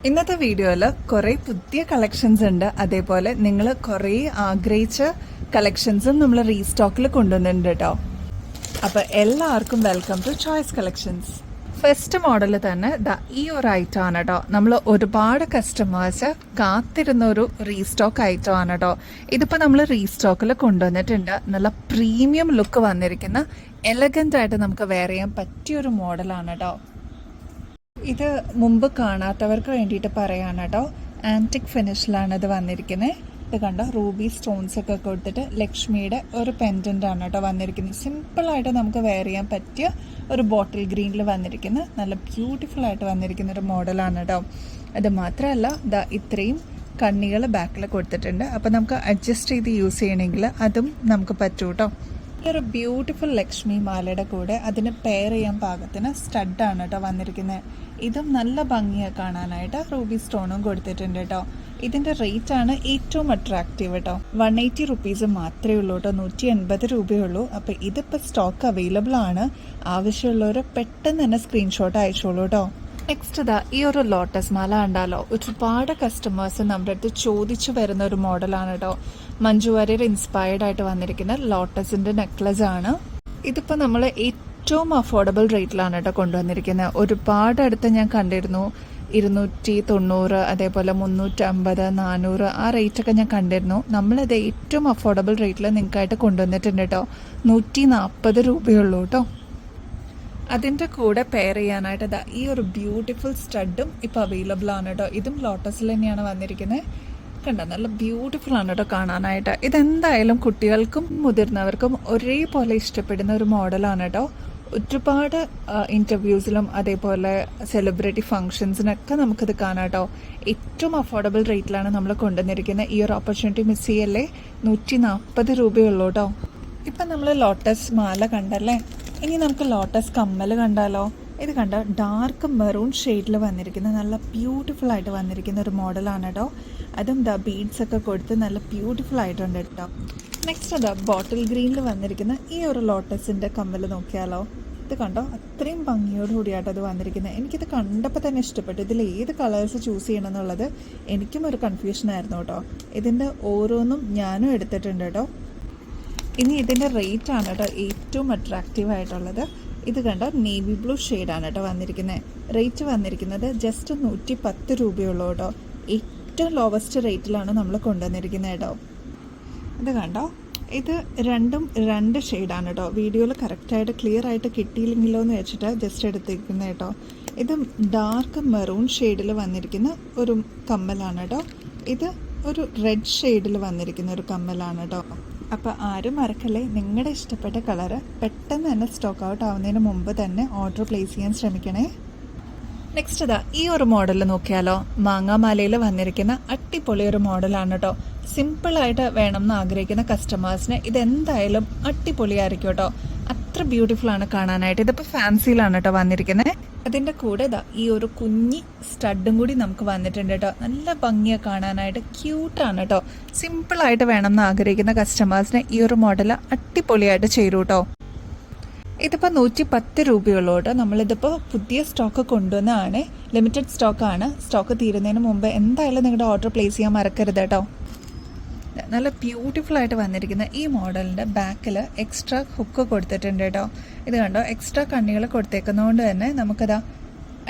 ഇന്നത്തെ വീഡിയോയിൽ കുറേ പുതിയ കളക്ഷൻസ് ഉണ്ട്. അതേപോലെ നിങ്ങൾ കുറേ ആഗ്രഹിച്ച കളക്ഷൻസും നമ്മൾ റീസ്റ്റോക്കിൽ കൊണ്ടുവന്നിട്ടുണ്ട് കേട്ടോ. അപ്പോൾ എല്ലാവർക്കും welcome to choice collections. First model തന്നെ ഈ ഒരു ഐറ്റം ആണ് കേട്ടോ. നമ്മൾ ഒരുപാട് കസ്റ്റമേഴ്സ് കാത്തിരുന്ന ഒരു റീസ്റ്റോക്ക് ഐറ്റം ആണ് കേട്ടോ. ഇതിപ്പോൾ നമ്മൾ റീസ്റ്റോക്കിൽ കൊണ്ടുവന്നിട്ടുണ്ട്. നല്ല പ്രീമിയം ലുക്ക് വന്നിരിക്കുന്ന എലഗൻ്റ് ആയിട്ട് നമുക്ക് വെയർ ചെയ്യാൻ പറ്റിയൊരു മോഡലാണ് കേട്ടോ. ഇത് മുമ്പ് കാണാത്തവർക്ക് വേണ്ടിയിട്ട് പറയാണ് കേട്ടോ. ആൻറ്റിക് ഫിനിഷിലാണ് ഇത് വന്നിരിക്കുന്നത്. ഇത് കണ്ടോ, റൂബി സ്റ്റോൺസ് ഒക്കെ കൊടുത്തിട്ട് ലക്ഷ്മിയുടെ ഒരു പെൻഡൻ്റ് ആണ് കേട്ടോ വന്നിരിക്കുന്നത്. സിമ്പിളായിട്ട് നമുക്ക് വെയർ ചെയ്യാൻ പറ്റിയ ഒരു ബോട്ടിൽ ഗ്രീനിൽ വന്നിരിക്കുന്ന നല്ല ബ്യൂട്ടിഫുൾ ആയിട്ട് വന്നിരിക്കുന്ന ഒരു മോഡലാണ് കേട്ടോ. അത് മാത്രമല്ല ഇത്രയും കണ്ണികൾ ബാക്കിൽ കൊടുത്തിട്ടുണ്ട്. അപ്പോൾ നമുക്ക് അഡ്ജസ്റ്റ് ചെയ്ത് യൂസ് ചെയ്യണമെങ്കിൽ അതും നമുക്ക് പറ്റൂ കേട്ടോ. ഒരു ബ്യൂട്ടിഫുൾ ലക്ഷ്മി മാലയുടെ കൂടെ അതിന് പെയർ ചെയ്യാൻ പാകത്തിന് സ്റ്റഡാണ് കേട്ടോ വന്നിരിക്കുന്നത്. ഇതും നല്ല ഭംഗിയാണ് കാണാനായിട്ട്. റൂബി സ്റ്റോണും കൊടുത്തിട്ടുണ്ട് കേട്ടോ. ഇതിൻ്റെ റേറ്റാണ് ഏറ്റവും അട്രാക്റ്റീവ് കേട്ടോ. 180 റുപ്പീസ് മാത്രമേ ഉള്ളൂ കേട്ടോ. 180 രൂപയുള്ളൂ. അപ്പോൾ ഇതിപ്പോൾ സ്റ്റോക്ക് അവൈലബിൾ ആണ്. ആവശ്യമുള്ളവർ പെട്ടെന്ന് തന്നെ സ്ക്രീൻഷോട്ട് അയച്ചോളൂ കേട്ടോ. നെക്സ്റ്റ് ഈ ഒരു ലോട്ടസ് മാല കണ്ടാലോ, ഒരുപാട് കസ്റ്റമേഴ്സ് നമ്മുടെ അടുത്ത് ചോദിച്ചു വരുന്ന ഒരു മോഡലാണ് കേട്ടോ. മഞ്ജു വാര്യർ ഇൻസ്പയർഡ് ആയിട്ട് വന്നിരിക്കുന്ന ലോട്ടസിന്റെ നെക്ലസ് ആണ്. ഇതിപ്പോൾ നമ്മൾ ഏറ്റവും അഫോർഡബിൾ റേറ്റിലാണ് കേട്ടോ കൊണ്ടുവന്നിരിക്കുന്നത്. ഒരുപാട് അടുത്ത് ഞാൻ കണ്ടിരുന്നു 290, അതേപോലെ 350, 400 ആ റേറ്റൊക്കെ ഞാൻ കണ്ടിരുന്നു. നമ്മളിത് ഏറ്റവും അഫോർഡബിൾ റേറ്റിൽ നിങ്ങൾക്കായിട്ട് കൊണ്ടുവന്നിട്ടുണ്ട് കേട്ടോ. 140 രൂപയുള്ളൂ കേട്ടോ. അതിൻ്റെ കൂടെ പെയർ ചെയ്യാനായിട്ട് ഈ ഒരു ബ്യൂട്ടിഫുൾ സ്റ്റഡും ഇപ്പോൾ അവൈലബിൾ ആണ് കേട്ടോ. ഇതും ലോട്ടസിൽ തന്നെയാണ് വന്നിരിക്കുന്നത്. കണ്ടോ, നല്ല ബ്യൂട്ടിഫുൾ ആണ് കേട്ടോ കാണാനായിട്ട്. ഇതെന്തായാലും കുട്ടികൾക്കും മുതിർന്നവർക്കും ഒരേപോലെ ഇഷ്ടപ്പെടുന്ന ഒരു മോഡലാണ് കേട്ടോ. ഒരുപാട് ഇൻ്റർവ്യൂസിലും അതേപോലെ സെലിബ്രിറ്റി ഫംഗ്ഷൻസിനൊക്കെ നമുക്കിത് കാണാം കേട്ടോ. ഏറ്റവും അഫോർഡബിൾ റേറ്റിലാണ് നമ്മൾ കൊണ്ടുവന്നിരിക്കുന്നത്. ഈ ഒരു ഓപ്പർച്യൂണിറ്റി മിസ് ചെയ്യല്ലേ. 140 രൂപയുള്ളൂ കേട്ടോ. ഇപ്പം നമ്മൾ ലോട്ടസ് മാല കണ്ടല്ലേ, ഇനി നമുക്ക് ലോട്ടസ് കമ്മൽ കണ്ടാലോ. ഇത് കണ്ടോ, ഡാർക്ക് മെറൂൺ ഷെയ്ഡിൽ വന്നിരിക്കുന്ന നല്ല ബ്യൂട്ടിഫുൾ ആയിട്ട് വന്നിരിക്കുന്ന ഒരു മോഡലാണ് കേട്ടോ. അതും ബീഡ്സ് ഒക്കെ കൊടുത്ത് നല്ല ബ്യൂട്ടിഫുൾ ആയിട്ടുണ്ട് കേട്ടോ. നെക്സ്റ്റ് ബോട്ടിൽ ഗ്രീനിൽ വന്നിരിക്കുന്ന ഈ ഒരു ലോട്ടസിൻ്റെ കമ്മൽ നോക്കിയാലോ. ഇത് കണ്ടോ, അത്രയും ഭംഗിയോടുകൂടിയായിട്ട് അത് വന്നിരിക്കുന്നത്. എനിക്കിത് കണ്ടപ്പോൾ തന്നെ ഇഷ്ടപ്പെട്ടു. ഇതിൽ ഏത് കളേഴ്സ് ചൂസ് ചെയ്യണം എന്നുള്ളത് എനിക്കും ഒരു കൺഫ്യൂഷൻ ആയിരുന്നു കേട്ടോ. ഇതിൻ്റെ ഓരോന്നും ഞാനും എടുത്തിട്ടുണ്ട് കേട്ടോ. ഇനി ഇതിൻ്റെ റേറ്റ് ആണ് കേട്ടോ ഏറ്റവും അട്രാക്റ്റീവ് ആയിട്ടുള്ളത്. ഇത് കണ്ടോ, നേവി ബ്ലൂ ഷെയ്ഡാണ് കേട്ടോ വന്നിരിക്കുന്നത്. റേറ്റ് വന്നിരിക്കുന്നത് ജസ്റ്റ് 110 രൂപയുള്ളൂ കേട്ടോ. ഏറ്റവും ലോവസ്റ്റ് റേറ്റിലാണ് നമ്മൾ കൊണ്ടുവന്നിരിക്കുന്നത് കേട്ടോ. ഇത് കണ്ടോ, ഇത് രണ്ടും 2 ഷെയ്ഡാണ് കേട്ടോ. വീഡിയോയിൽ കറക്റ്റായിട്ട് ക്ലിയർ ആയിട്ട് കിട്ടിയില്ലെങ്കിലോ എന്ന് വെച്ചിട്ട് ജസ്റ്റ് എടുത്തിരിക്കുന്നത് കേട്ടോ. ഇത് ഡാർക്ക് മെറൂൺ ഷെയ്ഡിൽ വന്നിരിക്കുന്ന ഒരു കമ്മലാണ് കേട്ടോ. ഇത് ഒരു റെഡ് ഷെയ്ഡിൽ വന്നിരിക്കുന്ന ഒരു കമ്മലാണ് കേട്ടോ. അപ്പോൾ ആരും മറക്കല്ലേ, നിങ്ങളുടെ ഇഷ്ടപ്പെട്ട കളറ് പെട്ടെന്ന് തന്നെ സ്റ്റോക്ക് ഔട്ട് ആവുന്നതിന് മുമ്പ് തന്നെ ഓർഡർ പ്ലേസ് ചെയ്യാൻ ശ്രമിക്കണേ. നെക്സ്റ്റ് ഈ ഒരു മോഡൽ നോക്കിയാലോ. മാങ്ങാമാലയിൽ വന്നിരിക്കുന്ന അടിപൊളി ഒരു മോഡലാണ് കേട്ടോ. സിമ്പിളായിട്ട് വേണം എന്ന് ആഗ്രഹിക്കുന്ന കസ്റ്റമേഴ്സിന് ഇതെന്തായാലും അടിപൊളിയായിരിക്കും കേട്ടോ. അത്ര ബ്യൂട്ടിഫുൾ ആണ് കാണാനായിട്ട്. ഇതിപ്പോൾ ഫാൻസിയിലാണ് കേട്ടോ വന്നിരിക്കുന്നത്. അതിൻ്റെ കൂടെ ഈ ഒരു കുഞ്ഞി സ്റ്റഡും കൂടി നമുക്ക് വന്നിട്ടുണ്ട് കേട്ടോ. നല്ല ഭംഗിയാണ് കാണാനായിട്ട്, ക്യൂട്ടാണ് കേട്ടോ. സിമ്പിളായിട്ട് വേണം എന്ന് ആഗ്രഹിക്കുന്ന കസ്റ്റമേഴ്സിന് ഈ ഒരു മോഡൽ അടിപൊളിയായിട്ട് ചേരും കേട്ടോ. ഇതിപ്പോൾ 110 രൂപയുള്ളൂ കേട്ടോ. നമ്മളിതിപ്പോൾ പുതിയ സ്റ്റോക്ക് കൊണ്ടുവന്നതാണ്. ലിമിറ്റഡ് സ്റ്റോക്കാണ്. സ്റ്റോക്ക് തീരുന്നതിന് മുമ്പ് എന്തായാലും നിങ്ങളുടെ ഓർഡർ പ്ലേസ് ചെയ്യാൻ മറക്കരുത് കേട്ടോ. നല്ല ബ്യൂട്ടിഫുൾ ആയിട്ട് വന്നിരിക്കുന്ന ഈ മോഡലിൻ്റെ ബാക്കിൽ എക്സ്ട്രാ ഹുക്ക് കൊടുത്തിട്ടുണ്ട് കേട്ടോ. ഇത് കണ്ടോ, എക്സ്ട്രാ കണ്ണികൾ കൊടുത്തേക്കുന്നതുകൊണ്ട് തന്നെ നമുക്കത്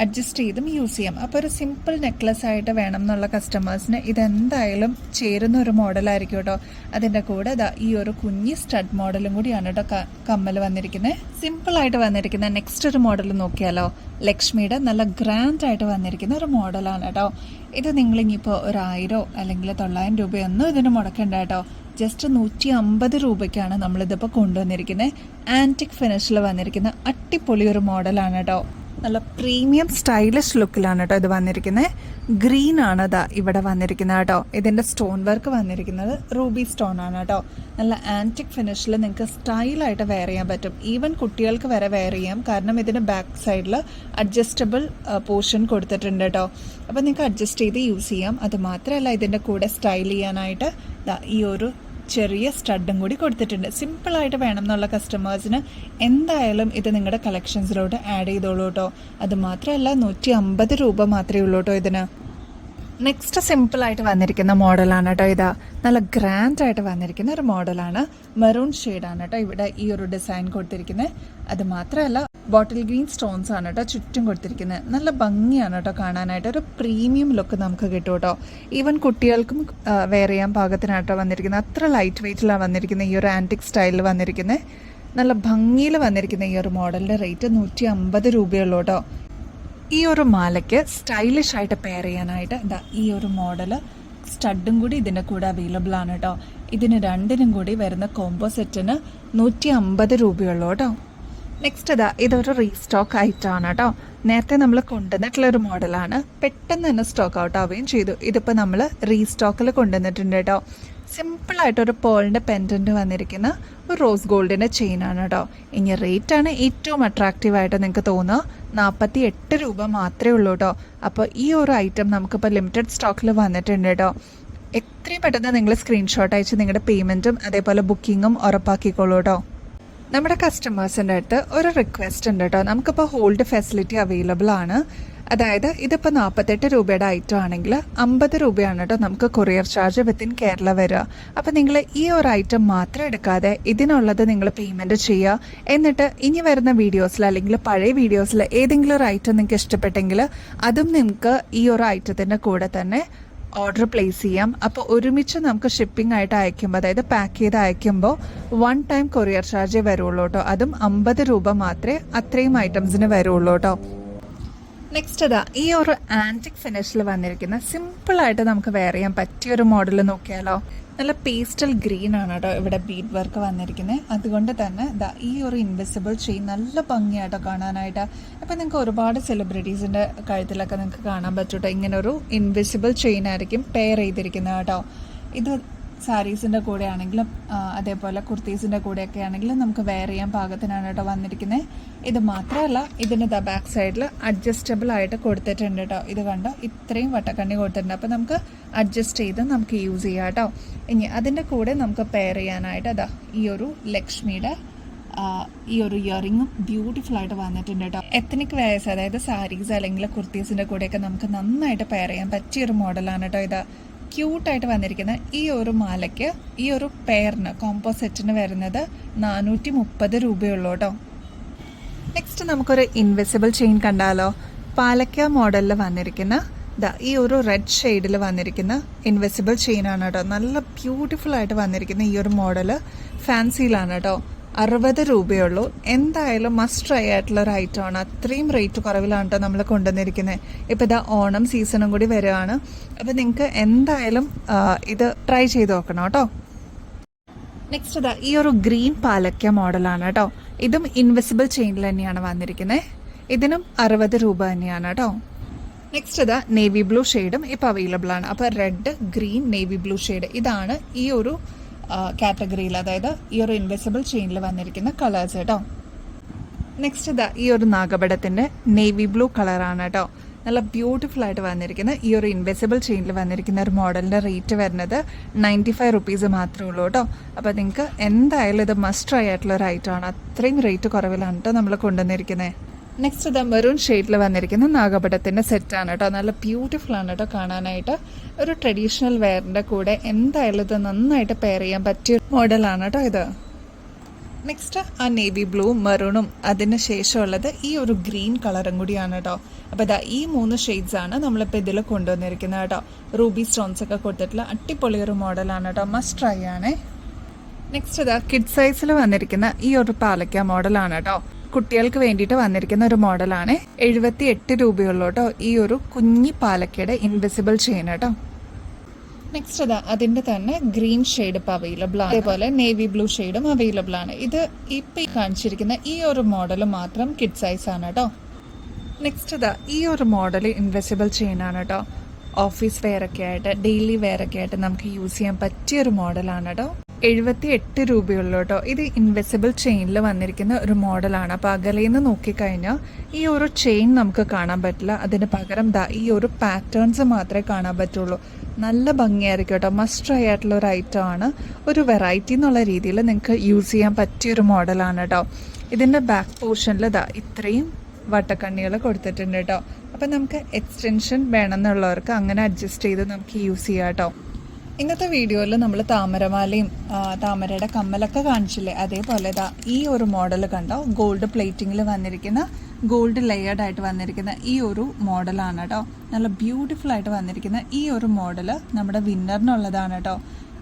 അഡ്ജസ്റ്റ് ചെയ്തും യൂസ് ചെയ്യാം. അപ്പോൾ ഒരു സിമ്പിൾ നെക്ലസ് ആയിട്ട് വേണം എന്നുള്ള കസ്റ്റമേഴ്സിന് ഇതെന്തായാലും ചേരുന്ന ഒരു മോഡലായിരിക്കും കേട്ടോ. അതിൻ്റെ കൂടെ ഈ ഒരു കുഞ്ഞി സ്റ്റഡ് മോഡലും കൂടിയാണ് കേട്ടോ കമ്മൽ വന്നിരിക്കുന്നത്. സിമ്പിളായിട്ട് വന്നിരിക്കുന്ന നെക്സ്റ്റ് ഒരു മോഡൽ നോക്കിയാലോ. ലക്ഷ്മിയുടെ നല്ല ഗ്രാൻഡ് ആയിട്ട് വന്നിരിക്കുന്ന ഒരു മോഡലാണ് കേട്ടോ. ഇത് നിങ്ങളിനിയിപ്പോൾ 1000 അല്ലെങ്കിൽ 900 രൂപയൊന്നും ഇതിന് മുടക്കണ്ട കേട്ടോ. ജസ്റ്റ് 150 രൂപയ്ക്കാണ് നമ്മളിതിപ്പോൾ കൊണ്ടുവന്നിരിക്കുന്നത്. ആൻറ്റിക് ഫിനിഷിൽ വന്നിരിക്കുന്ന അടിപൊളി ഒരു മോഡലാണ് കേട്ടോ. നല്ല പ്രീമിയം സ്റ്റൈലിഷ് ലുക്കിലാണ് കേട്ടോ ഇത് വന്നിരിക്കുന്നത്. ഗ്രീൻ ആണ് ഇവിടെ വന്നിരിക്കുന്നത് കേട്ടോ. ഇതിൻ്റെ സ്റ്റോൺ വർക്ക് വന്നിരിക്കുന്നത് റൂബി സ്റ്റോൺ ആണ് കേട്ടോ. നല്ല ആൻറ്റിക് ഫിനിഷിൽ നിങ്ങൾക്ക് സ്റ്റൈലായിട്ട് വെയർ ചെയ്യാൻ പറ്റും. ഈവൻ കുട്ടികൾക്ക് വരെ വെയർ ചെയ്യാം. കാരണം ഇതിന് ബാക്ക് സൈഡിൽ അഡ്ജസ്റ്റബിൾ പോർഷൻ കൊടുത്തിട്ടുണ്ട് കേട്ടോ. അപ്പോൾ നിങ്ങൾക്ക് അഡ്ജസ്റ്റ് ചെയ്ത് യൂസ് ചെയ്യാം. അതുമാത്രമല്ല ഇതിൻ്റെ കൂടെ സ്റ്റൈൽ ചെയ്യാനായിട്ട് ഈ ഒരു ചെറിയ സ്റ്റഡും കൂടി കൊടുത്തിട്ടുണ്ട്. സിമ്പിളായിട്ട് വേണം എന്നുള്ള കസ്റ്റമേഴ്സിന് എന്തായാലും ഇത് നിങ്ങളുടെ കളക്ഷൻസിലോട്ട് ആഡ് ചെയ്തോളൂ കേട്ടോ. അതുമാത്രമല്ല 150 രൂപ മാത്രമേ ഉള്ളൂ കേട്ടോ ഇതിന്. നെക്സ്റ്റ് സിമ്പിളായിട്ട് വന്നിരിക്കുന്ന മോഡലാണ് കേട്ടോ. ഇതാ നല്ല ഗ്രാൻഡായിട്ട് വന്നിരിക്കുന്ന ഒരു മോഡലാണ്. മെറൂൺ ഷെയ്ഡാണ് കേട്ടോ ഇവിടെ ഈ ഒരു ഡിസൈൻ കൊടുത്തിരിക്കുന്നത്. അത് മാത്രമല്ല ബോട്ടിൽ ഗ്രീൻ സ്റ്റോൺസ് ആണ് കേട്ടോ ചുറ്റും കൊടുത്തിരിക്കുന്നത്. നല്ല ഭംഗിയാണ് കേട്ടോ കാണാനായിട്ട്. ഒരു പ്രീമിയം ലുക്ക് നമുക്ക് കിട്ടും കേട്ടോ. ഈവൻ കുട്ടികൾക്കും വെയർ ചെയ്യാൻ പാകത്തിനാട്ടോ വന്നിരിക്കുന്നത്. അത്ര ലൈറ്റ് വെയ്റ്റിലാണ് വന്നിരിക്കുന്നത്. ഈ ഒരു ആൻറ്റിക് സ്റ്റൈലിൽ വന്നിരിക്കുന്നത്. നല്ല ഭംഗിയിൽ വന്നിരിക്കുന്ന ഈ ഒരു മോഡലിൻ്റെ റേറ്റ് 150 രൂപയുള്ളൂ കേട്ടോ. ഈ ഒരു മാലയ്ക്ക് സ്റ്റൈലിഷ് ആയിട്ട് പെയർ ചെയ്യാനായിട്ട് ഇതാ ഈ ഒരു മോഡല് സ്റ്റഡും കൂടി ഇതിൻ്റെ കൂടെ അവൈലബിൾ ആണ് കേട്ടോ. ഇതിന് രണ്ടിനും കൂടി വരുന്ന കോംബോ സെറ്റിന് 150 രൂപയുള്ളൂ കേട്ടോ. നെക്സ്റ്റ് ഇതൊരു റീസ്റ്റോക്ക് ഐറ്റമാണ് കേട്ടോ. നേരത്തെ നമ്മൾ കൊണ്ടുവന്നിട്ടുള്ളൊരു മോഡലാണ്. പെട്ടെന്ന് തന്നെ സ്റ്റോക്ക് ഔട്ട് ആവുകയും ചെയ്തു. ഇതിപ്പോൾ നമ്മൾ റീസ്റ്റോക്കിൽ കൊണ്ടുവന്നിട്ടുണ്ട് കേട്ടോ. സിമ്പിളായിട്ടൊരു പേളിൻ്റെ പെൻഡൻറ്റ് വന്നിരിക്കുന്ന ഒരു റോസ് ഗോൾഡിൻ്റെ ചെയിനാണ് കേട്ടോ. ഇനി റേറ്റാണ് ഏറ്റവും അട്രാക്റ്റീവായിട്ട് നിങ്ങൾക്ക് തോന്നുക. 48 രൂപ മാത്രമേ ഉള്ളൂ കേട്ടോ. അപ്പോൾ ഈ ഒരു ഐറ്റം നമുക്കിപ്പോൾ ലിമിറ്റഡ് സ്റ്റോക്കിൽ വന്നിട്ടുണ്ട് കേട്ടോ. എത്രയും പെട്ടെന്ന് നിങ്ങൾ സ്ക്രീൻഷോട്ട് അയച്ച് നിങ്ങളുടെ പേയ്മെൻറ്റും അതേപോലെ ബുക്കിങ്ങും ഉറപ്പാക്കിക്കോളൂ കേട്ടോ. നമ്മുടെ കസ്റ്റമേഴ്സിൻ്റെ അടുത്ത് ഒരു റിക്വസ്റ്റ് ഉണ്ട് കേട്ടോ. നമുക്കിപ്പോൾ ഹോൾഡ് ഫെസിലിറ്റി അവൈലബിൾ ആണ്. അതായത് ഇതിപ്പോൾ 48 രൂപയുടെ ഐറ്റം ആണെങ്കിൽ 50 രൂപയാണ് കേട്ടോ നമുക്ക് കൊറിയർ ചാർജ് വിത്തിൻ കേരള വരിക. അപ്പോൾ നിങ്ങൾ ഈ ഒരു ഐറ്റം മാത്രം എടുക്കാതെ ഇതിനുള്ളത് നിങ്ങൾ പേയ്മെൻറ്റ് ചെയ്യുക. എന്നിട്ട് ഇനി വരുന്ന വീഡിയോസിൽ അല്ലെങ്കിൽ പഴയ വീഡിയോസിൽ ഏതെങ്കിലും ഒരു ഐറ്റം നിങ്ങൾക്ക് ഇഷ്ടപ്പെട്ടെങ്കിൽ അതും നിങ്ങൾക്ക് ഈ ഒരു ഐറ്റത്തിൻ്റെ കൂടെ തന്നെ ഓർഡർ പ്ലേസ് ചെയ്യാം. അപ്പോൾ ഒരുമിച്ച് നമുക്ക് ഷിപ്പിംഗ് ആയിട്ട് അയക്കുമ്പോൾ അതായത് പാക്ക് ചെയ്ത് അയക്കുമ്പോൾ 1 ടൈം കൊറിയർ ചാർജേ വരുള്ളൂ കേട്ടോ. അതും 50 രൂപ മാത്രമേ അത്രയും ഐറ്റംസിന് വരുള്ളൂ കേട്ടോ. നെക്സ്റ്റ് ഈ ഒരു ആൻറ്റിക് ഫിനിഷിൽ വന്നിരിക്കുന്ന സിമ്പിളായിട്ട് നമുക്ക് വെയർ ചെയ്യാൻ പറ്റിയൊരു മോഡൽ നോക്കിയാലോ. നല്ല പേസ്റ്റൽ ഗ്രീൻ ആണ് കേട്ടോ ഇവിടെ ബീഡ് വർക്ക് വന്നിരിക്കുന്നത്. അതുകൊണ്ട് തന്നെ ഈ ഒരു ഇൻവിസിബിൾ ചെയിൻ നല്ല ഭംഗിയായിട്ടോ കാണാനായിട്ട്. അപ്പോൾ നിങ്ങൾക്ക് ഒരുപാട് സെലിബ്രിറ്റീസിൻ്റെ കഴുത്തിലൊക്കെ നിങ്ങൾക്ക് കാണാൻ പറ്റും കേട്ടോ. ഇങ്ങനൊരു ഇൻവിസിബിൾ ചെയിൻ ആയിരിക്കും പെയർ ചെയ്തിരിക്കുന്നത് കേട്ടോ. ഇത് സാരീസിൻ്റെ കൂടെ ആണെങ്കിലും അതേപോലെ കുർത്തീസിൻ്റെ കൂടെയൊക്കെ ആണെങ്കിലും നമുക്ക് വെയർ ചെയ്യാൻ പാകത്തിനാണ് കേട്ടോ വന്നിരിക്കുന്നത്. ഇത് മാത്രമല്ല ഇതിന് ബാക്ക് സൈഡിൽ അഡ്ജസ്റ്റബിൾ ആയിട്ട് കൊടുത്തിട്ടുണ്ട് കേട്ടോ. ഇത് കണ്ടോ ഇത്രയും വട്ടക്കണ്ണി കൊടുത്തിട്ടുണ്ട്. അപ്പോൾ നമുക്ക് അഡ്ജസ്റ്റ് ചെയ്ത് നമുക്ക് യൂസ് ചെയ്യാം കേട്ടോ. ഇനി അതിൻ്റെ കൂടെ നമുക്ക് പെയർ ചെയ്യാനായിട്ട് ഈ ഒരു ലക്ഷ്മിയുടെ ഈ ഒരു ഇയറിങ്ങും ബ്യൂട്ടിഫുൾ ആയിട്ട് വന്നിട്ടുണ്ട് കേട്ടോ. എത്നിക് വെയർസ് അതായത് സാരീസ് അല്ലെങ്കിൽ കുർത്തീസിൻ്റെ കൂടെയൊക്കെ നമുക്ക് നന്നായിട്ട് പെയർ ചെയ്യാൻ പറ്റിയൊരു മോഡലാണ് കേട്ടോ. ഇത് ക്യൂട്ടായിട്ട് വന്നിരിക്കുന്ന ഈ ഒരു മാലയ്ക്ക് ഈ ഒരു പെയറിന് കോംബോ സെറ്റിന് വരുന്നത് 430 രൂപയുള്ളൂ കേട്ടോ. നെക്സ്റ്റ് നമുക്കൊരു ഇൻവിസിബിൾ ചെയിൻ കണ്ടാലോ. പാലക്ക മോഡലിൽ വന്നിരിക്കുന്ന ഈ ഒരു റെഡ് ഷെയ്ഡിൽ വന്നിരിക്കുന്ന ഇൻവിസിബിൾ ചെയിനാണ് കേട്ടോ. നല്ല ബ്യൂട്ടിഫുൾ ആയിട്ട് വന്നിരിക്കുന്ന ഈ ഒരു മോഡല് ഫാൻസിയിലാണ് കേട്ടോ. 60 രൂപയുള്ളൂ. എന്തായാലും മസ്റ്റ് ട്രൈ ആയിട്ടുള്ള ഒരു ഐറ്റമാണ്. അത്രയും റേറ്റ് കുറവിലാണ് കേട്ടോ നമ്മൾ കൊണ്ടുവന്നിരിക്കുന്നത്. ഇപ്പോൾ ഓണം സീസണും കൂടി വരികയാണ്. അപ്പോൾ നിങ്ങൾക്ക് എന്തായാലും ഇത് ട്രൈ ചെയ്ത് നോക്കണം കേട്ടോ. നെക്സ്റ്റ് ഈ ഒരു ഗ്രീൻ പാലക്ക മോഡലാണ് കേട്ടോ. ഇതും ഇൻവിസിബിൾ ചെയിനിൽ തന്നെയാണ് വന്നിരിക്കുന്നത്. ഇതിനും 60 രൂപ തന്നെയാണ് കേട്ടോ. നെക്സ്റ്റ് നേവി ബ്ലൂ ഷെയ്ഡും ഇപ്പോൾ അവൈലബിൾ ആണ്. അപ്പോൾ red green navy blue shade ഇതാണ് ഈ ഒരു കാറ്റഗറിയിൽ അതായത് ഈ ഒരു ഇൻവിസിബിൾ ചെയിനിൽ വന്നിരിക്കുന്ന കളേഴ്സ് കേട്ടോ. നെക്സ്റ്റ് ഈ ഒരു നാഗപടത്തിൻ്റെ നേവി ബ്ലൂ കളറാണ് കേട്ടോ. നല്ല ബ്യൂട്ടിഫുൾ ആയിട്ട് വന്നിരിക്കുന്ന ഈ ഒരു ഇൻവിസിബിൾ ചെയിനിൽ വന്നിരിക്കുന്ന ഒരു മോഡലിൻ്റെ റേറ്റ് വരുന്നത് 95 റുപ്പീസ് മാത്രമേ ഉള്ളൂ കേട്ടോ. അപ്പോൾ നിങ്ങൾക്ക് എന്തായാലും ഇത് മസ്റ്റ് ട്രൈ ആയിട്ടുള്ള ഒരു ഐറ്റമാണ്. അത്രയും റേറ്റ് കുറവിലാണ് കേട്ടോ നമ്മൾ കൊണ്ടുവന്നിരിക്കുന്നത്. നെക്സ്റ്റ് മെറൂൺ ഷെയ്ഡിൽ വന്നിരിക്കുന്ന നാഗപടത്തിൻ്റെ സെറ്റാണ് കേട്ടോ. നല്ല ബ്യൂട്ടിഫുൾ ആണ് കേട്ടോ കാണാനായിട്ട്. ഒരു ട്രഡീഷണൽ വെയറിൻ്റെ കൂടെ എന്തായാലും ഇത് നന്നായിട്ട് പെയർ ചെയ്യാൻ പറ്റിയ മോഡലാണ് കേട്ടോ ഇത്. നെക്സ്റ്റ് ആ നേവി ബ്ലൂ മെറൂണും അതിന് ശേഷമുള്ളത് ഈ ഒരു ഗ്രീൻ കളറും കൂടിയാണ് കേട്ടോ. അപ്പോൾ ഈ 3 ഷെയ്ഡ്സ് ആണ് നമ്മളിപ്പോൾ ഇതിൽ കൊണ്ടുവന്നിരിക്കുന്നത് കേട്ടോ. റൂബി സ്റ്റോൺസ് ഒക്കെ കൊടുത്തിട്ടുള്ള അടിപൊളി ഒരു മോഡലാണ് കേട്ടോ. മസ്റ്റ് ട്രൈ ആണേ. നെക്സ്റ്റ് കിഡ് സൈസിൽ വന്നിരിക്കുന്ന ഈ ഒരു പാലക്ക മോഡലാണ് കേട്ടോ. കുട്ടികൾക്ക് വേണ്ടിയിട്ട് വന്നിരിക്കുന്ന ഒരു മോഡലാണ്. 78 രൂപയുള്ളൂ കേട്ടോ ഈ ഒരു കുഞ്ഞി പാലക്കയുടെ ഇൻവിസിബിൾ ചെയിൻ കേട്ടോ. നെക്സ്റ്റ് അതിൻ്റെ തന്നെ ഗ്രീൻ ഷെയ്ഡ് ഇപ്പോൾ അവൈലബിൾ ആണ്. അതേപോലെ നേവി ബ്ലൂ ഷെയ്ഡും അവൈലബിൾ ആണ്. ഇത് ഇപ്പം കാണിച്ചിരിക്കുന്ന ഈ ഒരു മോഡൽ മാത്രം കിഡ് സൈസ് ആണ് കേട്ടോ. നെക്സ്റ്റ് ഈ ഒരു മോഡൽ ഇൻവിസിബിൾ ചെയിൻ ആണ് കേട്ടോ. ഓഫീസ് വെയറൊക്കെ ആയിട്ട് ഡെയിലി വെയറൊക്കെ ആയിട്ട് നമുക്ക് യൂസ് ചെയ്യാൻ പറ്റിയൊരു മോഡലാണ് കേട്ടോ. 78 രൂപയുള്ളൂ കേട്ടോ. ഇത് ഇൻവിസിബിൾ ചെയിനിൽ വന്നിരിക്കുന്ന ഒരു മോഡലാണ്. അപ്പോൾ അകലേന്ന് നോക്കിക്കഴിഞ്ഞാൽ ഈ ഒരു ചെയിൻ നമുക്ക് കാണാൻ പറ്റില്ല. അതിന് പകരം ഈ ഒരു പാറ്റേൺസ് മാത്രമേ കാണാൻ പറ്റുള്ളൂ. നല്ല ഭംഗിയായിരിക്കും കേട്ടോ. മസ്റ്റ് ട്രൈ ആയിട്ടുള്ള ഒരു ഐറ്റം ആണ്. ഒരു വെറൈറ്റി എന്നുള്ള രീതിയിൽ നിങ്ങൾക്ക് യൂസ് ചെയ്യാൻ പറ്റിയൊരു മോഡലാണ് കേട്ടോ. ഇതിൻ്റെ ബാക്ക് പോർഷനിൽ ഇത്രയും വട്ടക്കണ്ണികൾ കൊടുത്തിട്ടുണ്ട് കേട്ടോ. അപ്പം നമുക്ക് എക്സ്റ്റൻഷൻ വേണമെന്നുള്ളവർക്ക് അങ്ങനെ അഡ്ജസ്റ്റ് ചെയ്ത് നമുക്ക് യൂസ് ചെയ്യാം കേട്ടോ. ഇന്നത്തെ വീഡിയോയിൽ നമ്മൾ താമരമാലയും താമരയുടെ കമ്മലൊക്കെ കാണിച്ചില്ലേ, അതേപോലെ ഇതാ ഈ ഒരു മോഡൽ കണ്ടോ, ഗോൾഡ് പ്ലേറ്റിങ്ങിൽ വന്നിരിക്കുന്ന, ഗോൾഡ് ലെയേർഡ് ആയിട്ട് വന്നിരിക്കുന്ന ഈ ഒരു മോഡലാണ് കേട്ടോ. നല്ല ബ്യൂട്ടിഫുൾ ആയിട്ട് വന്നിരിക്കുന്ന ഈ ഒരു മോഡൽ നമ്മുടെ വിന്നറിനുള്ളതാണ് കേട്ടോ.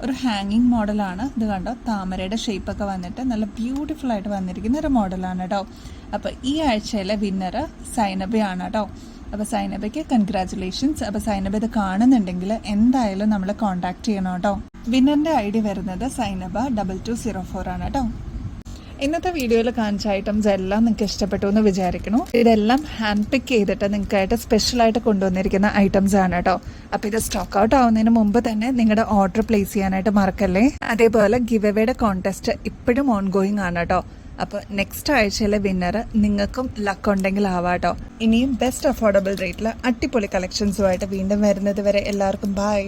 ഒരു ഹാങ്ങിങ് മോഡലാണ് ഇത് കണ്ടോ, താമരയുടെ ഷേപ്പൊക്കെ വന്നിട്ട് നല്ല ബ്യൂട്ടിഫുൾ ആയിട്ട് വന്നിരിക്കുന്ന ഒരു മോഡലാണ് കേട്ടോ. അപ്പോൾ ഈ ആഴ്ചയിലെ വിന്നർ സൈനബയാണ് കേട്ടോ. അപ്പോൾ സൈനബയ്ക്ക് കൺഗ്രാറ്റുലേഷൻസ്. അപ്പോൾ സൈനബ ഇത് കാണുന്നുണ്ടെങ്കിൽ എന്തായാലും നമ്മൾ കോൺടാക്ട് ചെയ്യണം കേട്ടോ. വിന്നറിൻ്റെ ID വരുന്നത് സൈനബ 2204 ആണ് കേട്ടോ. ഇന്നത്തെ വീഡിയോയിൽ കാണിച്ച ഐറ്റംസ് എല്ലാം നിങ്ങൾക്ക് ഇഷ്ടപ്പെട്ടു എന്ന് വിചാരിക്കണു. ഇതെല്ലാം ഹാൻഡ് പിക്ക് ചെയ്തിട്ട് നിങ്ങൾക്കായിട്ട് സ്പെഷ്യലായിട്ട് കൊണ്ടുവന്നിരിക്കുന്ന ഐറ്റംസ് ആണ് കേട്ടോ. അപ്പോൾ ഇത് സ്റ്റോക്ക് ഔട്ട് ആവുന്നതിന് മുമ്പ് തന്നെ നിങ്ങളുടെ ഓർഡർ പ്ലേസ് ചെയ്യാനായിട്ട് മറക്കല്ലേ. അതേപോലെ ഗിവ് എവേയുടെ കോൺടെസ്റ്റ് ഇപ്പോഴും ഓൺഗോയിങ് ആണ് കേട്ടോ. അപ്പോൾ നെക്സ്റ്റ് ആഴ്ചയിലെ വിന്നർ നിങ്ങൾക്കും ലക്ക് ഉണ്ടെങ്കിൽ ആവാട്ടോ. ഇനിയും ബെസ്റ്റ് അഫോർഡബിൾ റേറ്റിൽ അടിപൊളി കളക്ഷൻസുമായിട്ട് വീണ്ടും വരുന്നത് വരെ എല്ലാവർക്കും ബൈ.